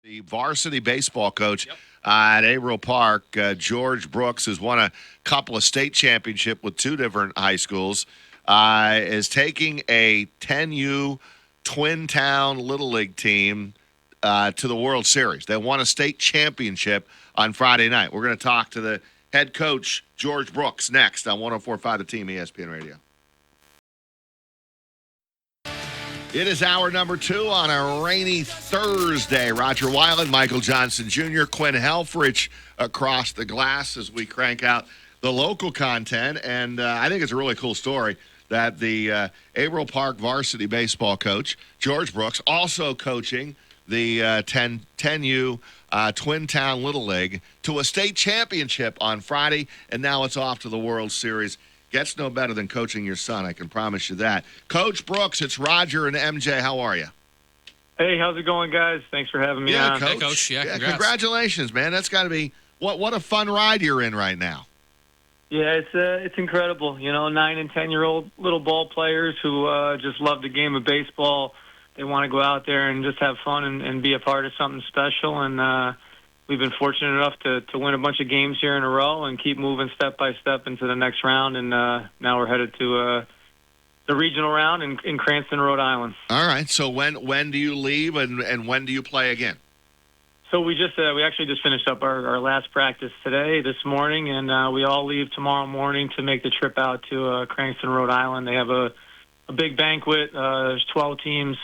The varsity baseball coach at Averill Park, George Brooks, who's won a couple of state championship with two different high schools, is taking a 10U Twin Town Little League team to the World Series. They won a state championship on Friday night. We're going to talk to the head coach, George Brooks, next on 104.5 The Team, ESPN Radio. It is hour number 2 on a rainy Thursday. Rodger Wyland, Michael Johnson Jr., Quinn Helfrich across the glass as we crank out the local content. And I think it's a really cool story that the Averill Park varsity baseball coach, George Brooks, also coaching the 10U Twin Town Little League to a state championship on Friday, and now it's off to the World Series. Gets no better than coaching your son, I can promise you that. Coach Brooks, it's Rodger and MJ. How are you? Hey, how's it going, guys? Thanks for having me on. Coach. Hey, Coach. Yeah, congratulations, man. That's got to be what a fun ride you're in right now. Yeah, it's incredible. 9 and 10-year-old little ball players who just love the game of baseball. They want to go out there and just have fun and be a part of something special. And we've been fortunate enough to win a bunch of games here in a row and keep moving step by step into the next round. And now we're headed to the regional round in Cranston, Rhode Island. All right. So when do you leave and when do you play again? So we actually just finished up our last practice this morning, and we all leave tomorrow morning to make the trip out to Cranston, Rhode Island. They have a big banquet. There's 12 teams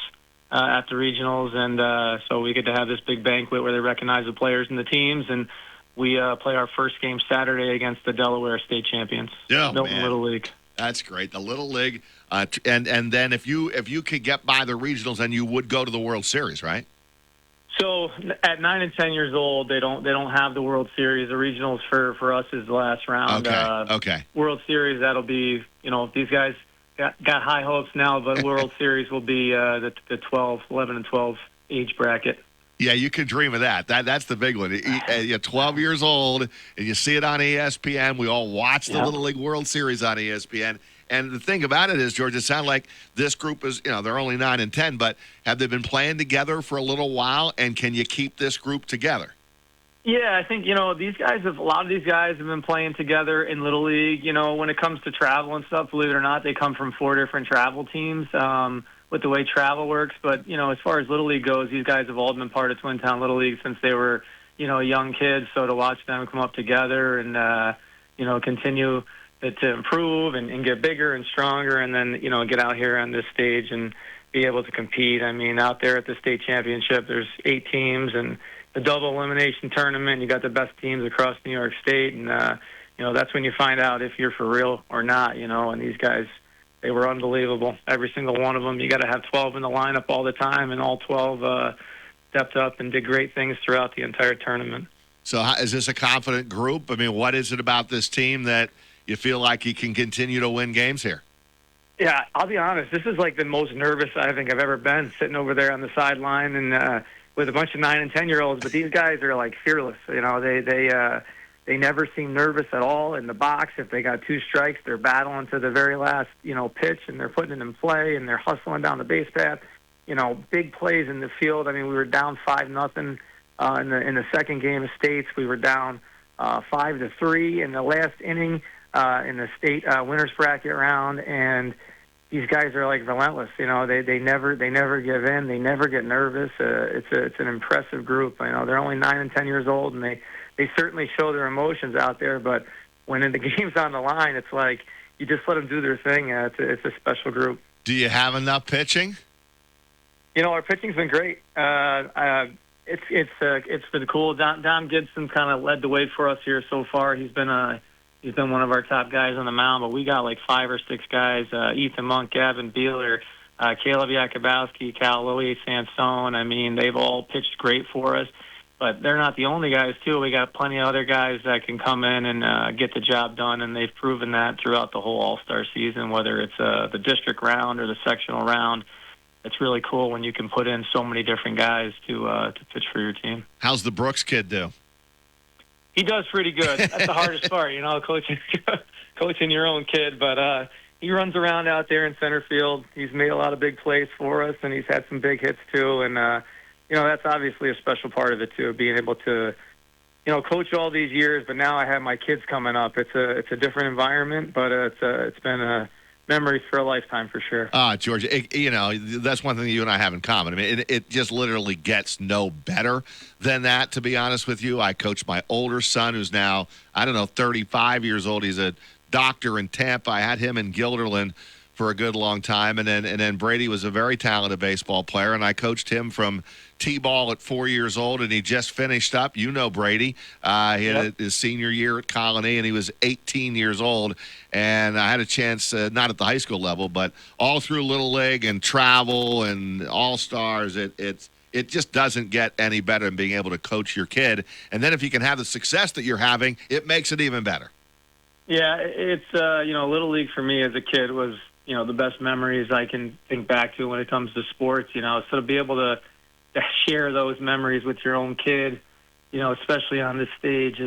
at the regionals, and so we get to have this big banquet where they recognize the players and the teams, and we play our first game Saturday against the Delaware State champions, Milton Little League. That's great, the Little League, and then if you could get by the regionals, then you would go to the World Series, right? So at 9 and 10 years old, they don't have the World Series. The regionals for us is the last round. Okay. World Series, that'll be these guys got high hopes now, but World Series will be the 11 and 12 age bracket. Yeah, you can dream of that. That's the big one. You're 12 years old, and you see it on ESPN. We all watch the Little League World Series on ESPN. And the thing about it is, George, it sounds like this group is, they're only 9 and 10, but have they been playing together for a little while, and can you keep this group together? Yeah, I think, these guys a lot of these guys have been playing together in Little League. When it comes to travel and stuff, believe it or not, they come from 4 different travel teams with the way travel works. But, as far as Little League goes, these guys have all been part of Twin Town Little League since they were, young kids. So to watch them come up together and, continue to improve and get bigger and stronger and then, get out here on this stage and be able to compete. I mean, out there at the state championship, there's 8 teams and the double elimination tournament, you got the best teams across New York State, and that's when you find out if you're for real or not. And these guys, they were unbelievable. Every single one of them. You got to have 12 in the lineup all the time, and all 12 stepped up and did great things throughout the entire tournament. So, is this a confident group? I mean, what is it about this team that you feel like you can continue to win games here? Yeah, I'll be honest. This is like the most nervous I think I've ever been, sitting over there on the sideline and. With a bunch of 9 and 10-year-olds, but these guys are like fearless. They never seem nervous at all in the box. If they got 2 strikes, they're battling to the very last pitch, and they're putting it in play, and they're hustling down the base path. Big plays in the field. I mean, we were down 5-0 in the second game of states. We were down 5-3 in the last inning in the state winners bracket round, and these guys are like relentless. They never give in. They never get nervous. It's an impressive group. They're only 9 and 10 years old, and they certainly show their emotions out there. But when the game's on the line, it's like you just let them do their thing. It's a special group. Do you have enough pitching? Our pitching's been great. It's been cool. Dom Gibson kind of led the way for us here so far. He's been one of our top guys on the mound, but we got like 5 or 6 guys, Ethan Monk, Gavin Beeler, Caleb Yakubowski, Cal Lilly, Sansone. I mean, they've all pitched great for us, but they're not the only guys, too. We got plenty of other guys that can come in and get the job done, and they've proven that throughout the whole All-Star season, whether it's the district round or the sectional round. It's really cool when you can put in so many different guys to pitch for your team. How's the Brooks kid do? He does pretty good. That's the hardest part, coaching your own kid. But he runs around out there in center field. He's made a lot of big plays for us, and he's had some big hits too. And that's obviously a special part of it too, being able to, coach all these years. But now I have my kids coming up. It's a different environment, but it's been a memories for a lifetime for sure. George, that's one thing you and I have in common. I mean, it just literally gets no better than that, to be honest with you. I coach my older son, who's now, 35 years old. He's a doctor in Tampa. I had him in Guilderland for a good long time, and then Brady was a very talented baseball player, and I coached him from T-ball at 4 years old, and he just finished up. Brady. He had his senior year at Colony, and he was 18 years old. And I had a chance, not at the high school level, but all through Little League and travel and All-Stars. It just doesn't get any better than being able to coach your kid. And then if you can have the success that you're having, it makes it even better. Yeah, it's, Little League for me as a kid was, the best memories I can think back to when it comes to sports, so to be able to share those memories with your own kid, especially on this stage,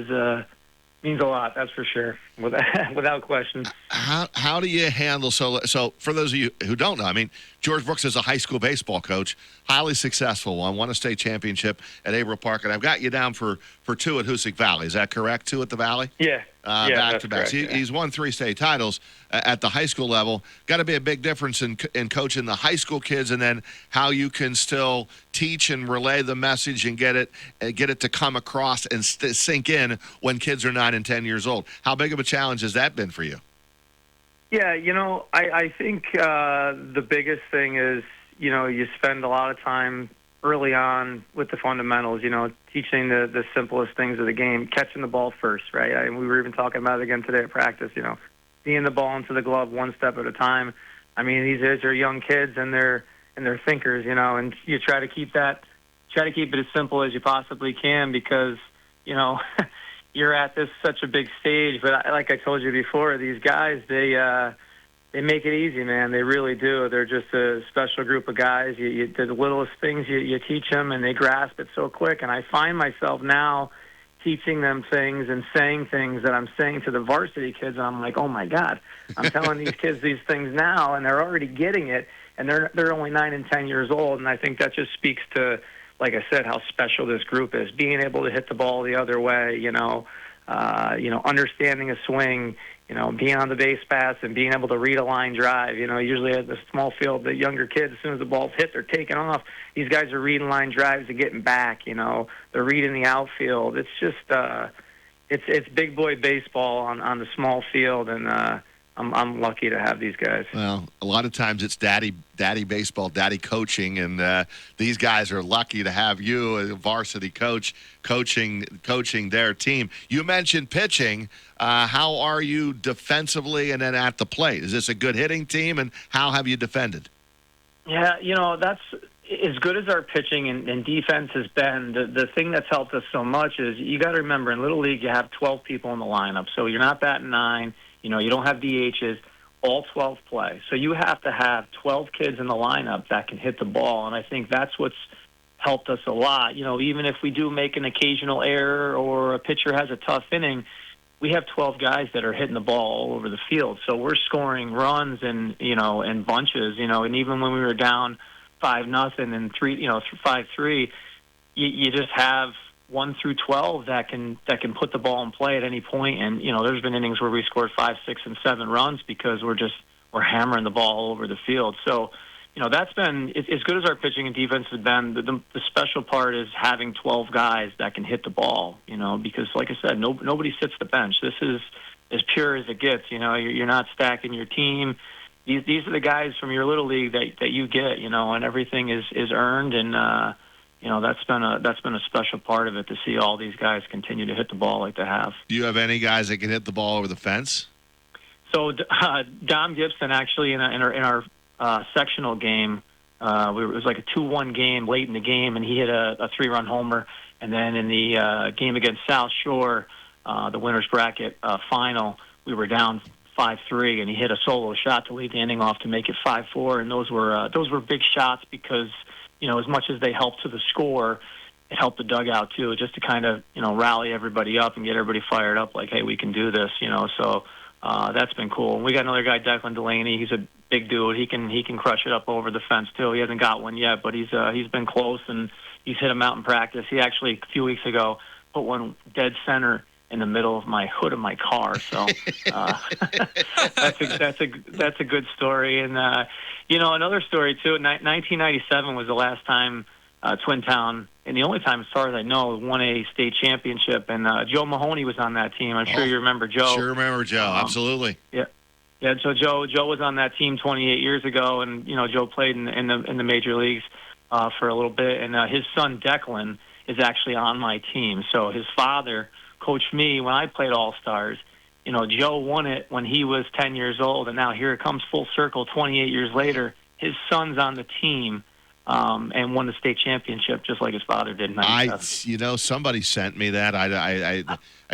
means a lot. That's for sure, without question. How do you handle so for those of you who don't know? I mean, George Brooks is a high school baseball coach, highly successful one, won a state championship at Averill Park, and I've got you down for 2 at Hoosick Valley. Is that correct? 2 at the Valley? Yeah. Back to back. Correct, He's won 3 state titles at the high school level. Got to be a big difference in coaching the high school kids, and then how you can still teach and relay the message and get it to come across and sink in when kids are 9 and 10 years old. How big of a challenge has that been for you? Yeah, I think the biggest thing is, you spend a lot of time early on with the fundamentals, teaching the simplest things of the game, catching the ball first, right? We were even talking about it again today at practice, seeing the ball into the glove one step at a time. I mean, these are young kids and they're thinkers, and you try to keep it as simple as you possibly can because, you're at such a big stage. But like I told you before, these guys, they make it easy, man. They really do. They're just a special group of guys. The littlest things you teach them, and they grasp it so quick. And I find myself now teaching them things and saying things that I'm saying to the varsity kids. And I'm like, oh my God, I'm telling these kids these things now, and they're already getting it. And they're only 9 and 10 years old. And I think that just speaks to, like I said, how special this group is. Being able to hit the ball the other way, understanding a swing, being on the base paths and being able to read a line drive. Usually at the small field, the younger kids, as soon as the ball's hit, they're taking off. These guys are reading line drives and getting back. They're reading the outfield. It's just it's big boy baseball on the small field, and I'm lucky to have these guys. Well, a lot of times it's daddy baseball, daddy coaching, and these guys are lucky to have you, a varsity coach, coaching their team. You mentioned pitching. How are you defensively and then at the plate? Is this a good hitting team, and how have you defended? Yeah, that's as good as our pitching and defense has been. The thing that's helped us so much is you got to remember in Little League you have 12 people in the lineup, so you're not batting 9. You don't have DHs. All 12 play. So you have to have 12 kids in the lineup that can hit the ball, and I think that's what's helped us a lot. Even if we do make an occasional error or a pitcher has a tough inning, we have 12 guys that are hitting the ball all over the field. So we're scoring runs and in bunches. And even when we were down 5-0 and 5-3, you just have 1 through 12 that can put the ball in play at any point. And there's been innings where we scored 5, 6, and 7 runs because we're hammering the ball all over the field. So that's been as good as our pitching and defense has been. The special part is having 12 guys that can hit the ball. Because like I said, nobody sits the bench. This is as pure as it gets. You're not stacking your team. These are the guys from your Little League that you get. And everything is earned and. That's been a special part of it to see all these guys continue to hit the ball like they have. Do you have any guys that can hit the ball over the fence? So Dom Gibson actually in our sectional game, it was like a 2-1 game late in the game, and he hit a 3-run homer. And then in the game against South Shore, the winners bracket final, we were down 5-3, and he hit a solo shot to lead the inning off to make it 5-4. And those were big shots because. As much as they helped to the score, it helped the dugout too, just to kind of, rally everybody up and get everybody fired up like, hey, we can do this, So that's been cool. And we got another guy, Declan Delaney. He's a big dude. He can crush it up over the fence too. He hasn't got one yet, but he's been close and, he's hit him out in practice. He actually, a few weeks ago, put one dead center in the middle of my hood of my car. So that's a good story. And another story too. 1997 was the last time Twin Town, and the only time, as far as I know, won a state championship. And Joe Mahoney was on that team. I'm sure you remember Joe. Sure remember Joe. Absolutely. Yeah. Yeah, so Joe was on that team 28 years ago, and Joe played in the major leagues for a little bit, and his son Declan is actually on my team. So his father coached me when I played All-Stars. Joe won it when he was 10 years old, and now here it comes full circle 28 years later. His son's on the team and won the state championship just like his father did in 97. Somebody sent me that. I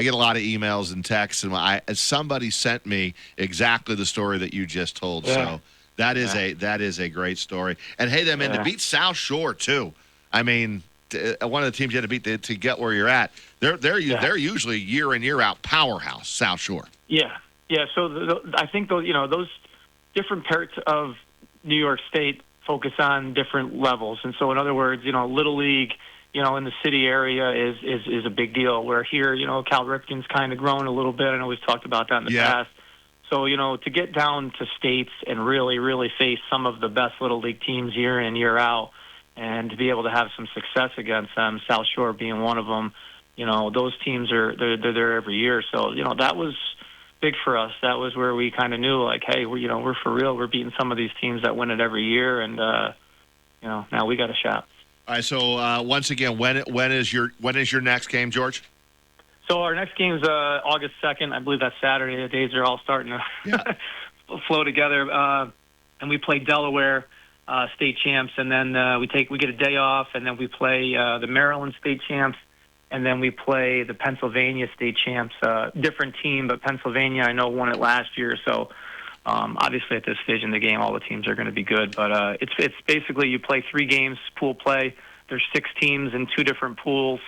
get a lot of emails and texts, and somebody sent me exactly the story that you just told. Yeah. So that is a great story. And hey, to beat South Shore too. I mean, one of the teams you had to beat to get where you're at. They're usually year in year out powerhouse, South Shore. Yeah. So I think those different parts of New York State focus on different levels. And so in other words, Little League, in the city area is a big deal, where here, Cal Ripken's kind of grown a little bit. I know we've talked about that in the past. So, to get down to states and really, really face some of the best Little League teams year in, year out, and to be able to have some success against them, South Shore being one of them, those teams they're there every year. So, that was big for us. That was where we kind of knew, like, hey, we're for real. We're beating some of these teams that win it every year, and now we got a shot. All right. So once again, when is your next game, George? So our next game's August 2nd. I believe that's Saturday. The days are all starting to flow together, and we play Delaware state champs, and then we get a day off, and then we play the Maryland state champs. And then we play the Pennsylvania state champs, different team, but Pennsylvania, I know, won it last year. So obviously at this stage in the game, all the teams are going to be good. But it's basically you play 3 games, pool play. There's 6 teams in 2 different pools.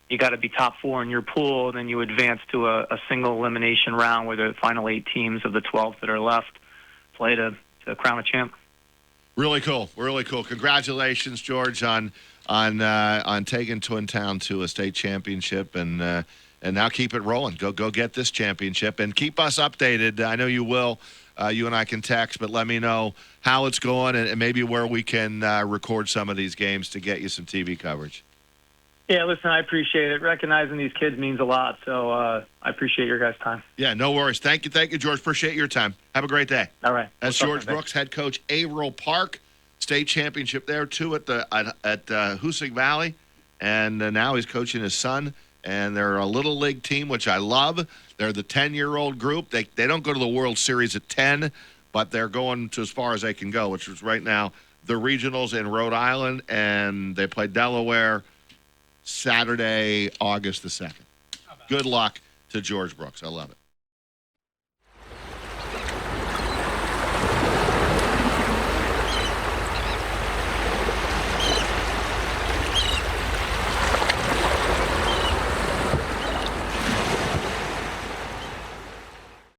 You got to be top 4 in your pool, and then you advance to a single elimination round where the final 8 teams of the 12 that are left play to crown a champ. Really cool. Congratulations, George, on taking Twin Town to a state championship, and now keep it rolling. Go get this championship, and keep us updated. I know you will. You and I can text, but let me know how it's going and maybe where we can record some of these games to get you some TV coverage. Yeah, listen, I appreciate it. Recognizing these kids means a lot, so I appreciate your guys' time. Yeah, no worries. Thank you, George. Appreciate your time. Have a great day. All right. That's George Brooks, head coach, Averill Park. State championship there, too, at Hoosick Valley. And now he's coaching his son. And they're a Little League team, which I love. They're the 10-year-old group. They don't go to the World Series at 10, but they're going to as far as they can go, which is right now the regionals in Rhode Island. And they play Delaware Saturday, August the 2nd. Good luck to George Brooks. I love it.